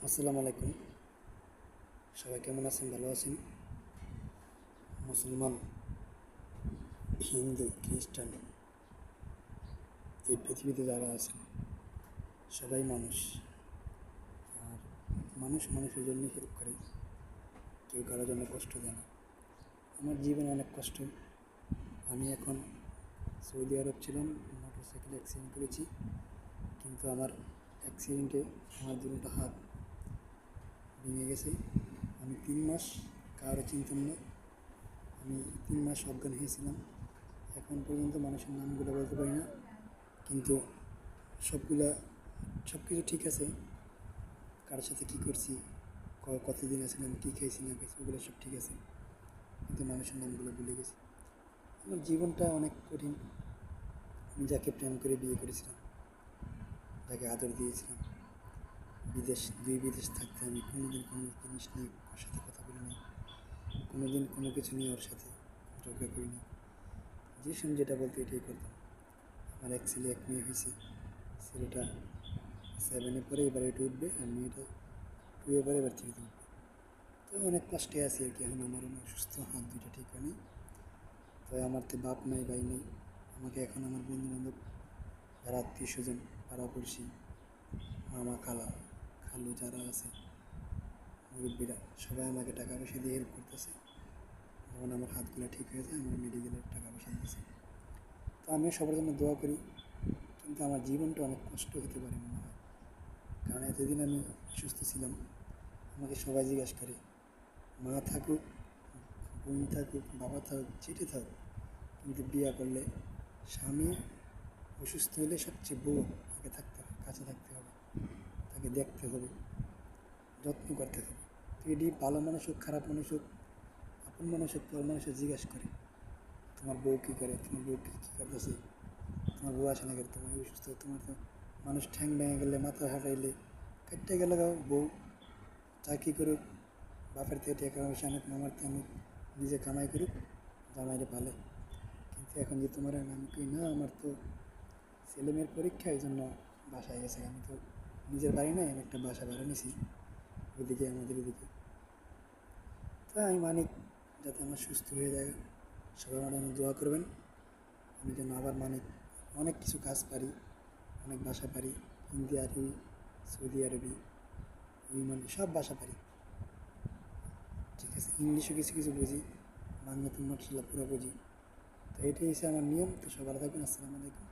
আসসালামু আলাইকুম। সবাই কেমন আছেন? ভালো আছেন? মুসলমান, হিন্দু, খ্রিস্টান, এই পৃথিবীতে যারা আছেন সবাই মানুষ। আর মানুষ মানুষের জন্য হেল্প করে, কেউ কারোর জন্য কষ্ট দেয় না। আমার জীবনে অনেক কষ্ট। আমি এখন সৌদি আরব ছিলাম, মোটরসাইকেল অ্যাক্সিডেন্ট করেছি, কিন্তু আমার অ্যাক্সিডেন্টে আমার দুটো হাত ভেঙে গেছে। আমি 3 মাস কারো চিনতাম না। আমি 3 মাস অজ্ঞান হয়েছিলাম। এখন পর্যন্ত মানুষের নামগুলো বলতে পারি না, কিন্তু সব কিছু ঠিক আছে। কার সাথে কী করছি, কতদিন আছিলাম, কী খাইছি না খাইছি, ওগুলো সব ঠিক আছে, কিন্তু মানুষের নামগুলো ভুলে গেছি। আমার জীবনটা অনেক কঠিন। আমি যাকে প্রেম করে বিয়ে করেছিলাম, যাকে আদর দিয়েছিলাম, দুই বিদেশ থাকতে আমি কোনোদিন কোনো জিনিস নিয়ে ওর সাথে কথা বলিনি, কোনোদিন কোনো কিছু নিয়ে ওর সাথে ঝগড়া করিনি। যে সময় যেটা বলতো এটাই করতাম। আমার এক ছেলে এক মেয়ে হয়েছে। ছেলেটা 7-এ পরে এবার 8 উঠবে, আর মেয়েটা 2-এ পরে এবার 3-তে উঠবে। তো অনেক কষ্টে আছি আর কি। এখন আমার অসুস্থ, হাত দুইটা ঠিক হয়নি। তো আমার তো বাপ নাই, ভাই নেই। আমাকে এখন আমার বন্ধুবান্ধব, যারা আত্মীয় স্বজন, পাড়াপড়শি, মামা, খালু যারা আছে, মুরব্বীরা, সবাই আমাকে টাকা পয়সা দিয়ে হেল্প করতেছে। যখন আমার হাতগুলো ঠিক হয়ে যায়, আমার মেডিকেলের টাকা পয়সা দিতেছে। তো আমিও সবার জন্য দোয়া করি, কিন্তু আমার জীবনটা অনেক কষ্ট হতে পারে মনে হয়। কারণ এতদিন আমি অসুস্থ ছিলাম। আমাকে সবাই জিজ্ঞাসা করে, মা থাকুক, বোন থাকুক, বাবা থাকুক, যেটা থাকুক, কিন্তু বিয়ে করলে স্বামী অসুস্থ হলে সবচেয়ে বউ আগে থাকতে হবে, কাছে থাকতে হবে, তাকে দেখতে হবে, যত্ন করতে হবে। তো এটি ভালো মানুষ হোক, খারাপ মানুষ হোক, আপন মানুষ হোক, পর মানুষের জিজ্ঞাসা করে, তোমার বউ কী করে, তোমার বউ কী করতেছে, তোমার বউ আসে না কেন, তোমার অসুস্থ, তোমার তো মানুষ ঠ্যাং ভেঙে গেলে, মাথা হাঁটাইলে কাটতে গেলে বউ চাকরি করুক, বাপের থেকে টাকা পয়সা আনুক, মামার থেকে আনুক, নিজে কামাই করুক, জামাইরে পালে। কিন্তু এখন যে তোমার আমি কই না, আমার তো ছেলেমেয়ের পরীক্ষা, এই জন্য বাসায় গেছে। আমি তো নিজের বাড়ি নাই, আমি একটা বাসা ভাড়া নিছি ওইদিকে, আমাদের এদিকে। তাই আমি মানি যাতে আমার সুস্থ হয়ে যায়। সবাই আমার জন্য দোয়া করবেন, আমি যেন আবার মানি অনেক কিছু কাজ পারি, অনেক ভাষা পারি, হিন্দি, আরবি, সৌদি আরবি, ইউনানি, সব ভাষা পারি। ঠিক আছে, ইংলিশও কিছু কিছু বুঝি, বাংলা তো মার্শাল্লাহ পুরো বুঝি। তো এটাই হচ্ছে আমার নিয়ম। তো সব ভালো থাকবেন। আসসালামু আলাইকুম।